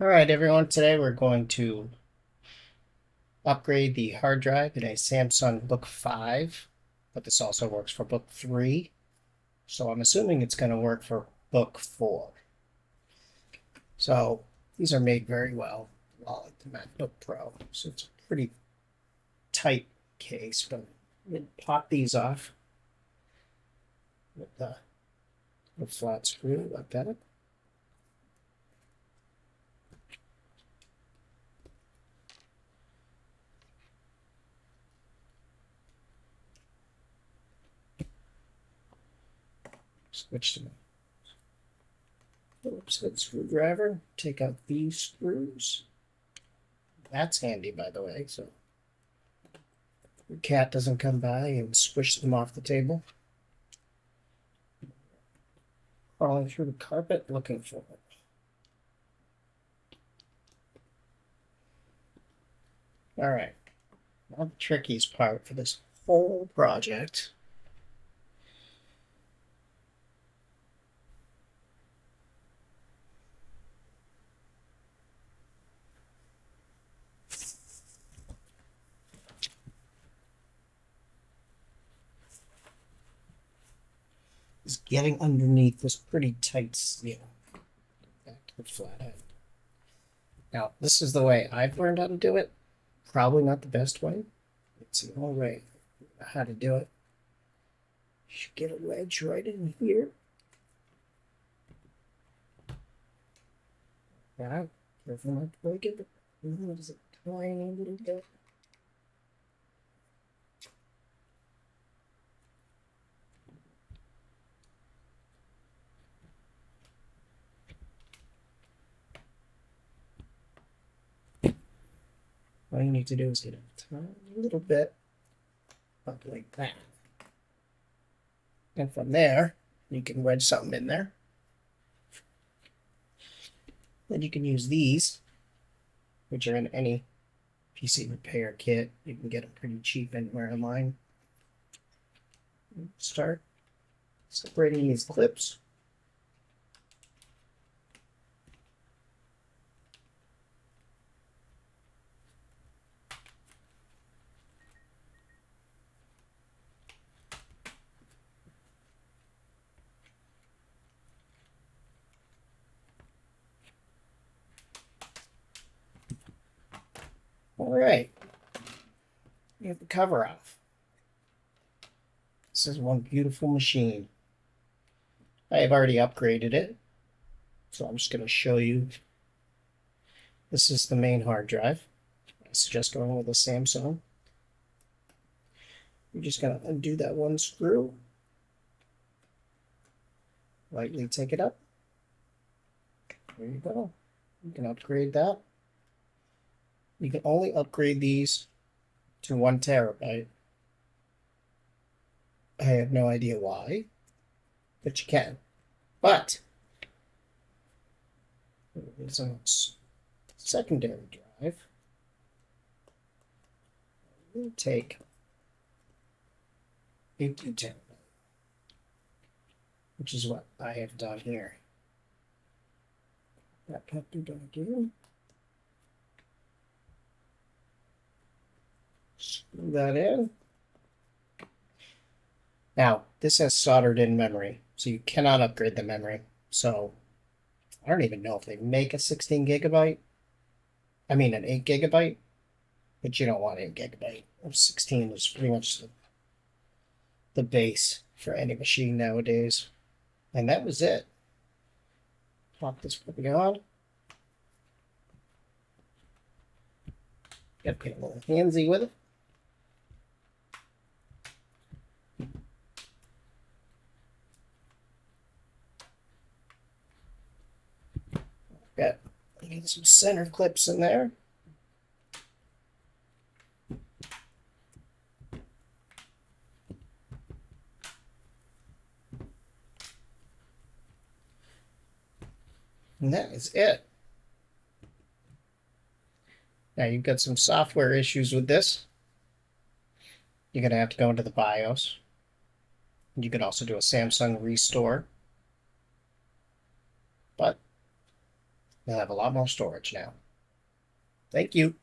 All right, everyone, today we're going to upgrade the hard drive in a Samsung Book 5, but this also works for Book 3. So I'm assuming it's going to work for Book 4. So these are made very well, like the MacBook Pro. So it's a pretty tight case, but we'll pop these off with the flat screw like that. Switch to my Phillips head screwdriver. Take out these screws. That's handy, by the way, so your cat doesn't come by and squish them off the table. Crawling through the carpet looking for it. All right. Now the trickiest part for this whole project is getting underneath this pretty tight seal. Back to the flathead. Now, this is the way I've learned how to do it. Probably not the best way. It's the only way how to do it. You should get a wedge right in here. Yeah, careful not to break it. Just a tiny little bit. All you need to do is get a tiny little bit up like that. And from there, you can wedge something in there. Then you can use these, which are in any PC repair kit. You can get them pretty cheap anywhere online. Start separating these clips. All right, you have the cover off. This is one beautiful machine. I have already upgraded it, so I'm just going to show you. This is the main hard drive. I suggest going with a Samsung. You're just going to undo that one screw. Lightly take it up. There you go. You can upgrade that. You can only upgrade these to 1 terabyte. I have no idea why, but you can. But there's a secondary drive. We'll take a 2 terabyte, which is what I have done here. That puppy back in. Screw that in. Now, this has soldered in memory, so you cannot upgrade the memory. So, I don't even know if they make a 16 gigabyte. I mean, an 8 gigabyte, but you don't want 8 gigabyte. 16 is pretty much the base for any machine nowadays. And that was it. Pop this puppy on. Gotta get a little handsy with it. Got some center clips in there. And that is it. Now you've got some software issues with this. You're going to have to go into the BIOS. You can also do a Samsung restore. But You'll have a lot more storage now. Thank you.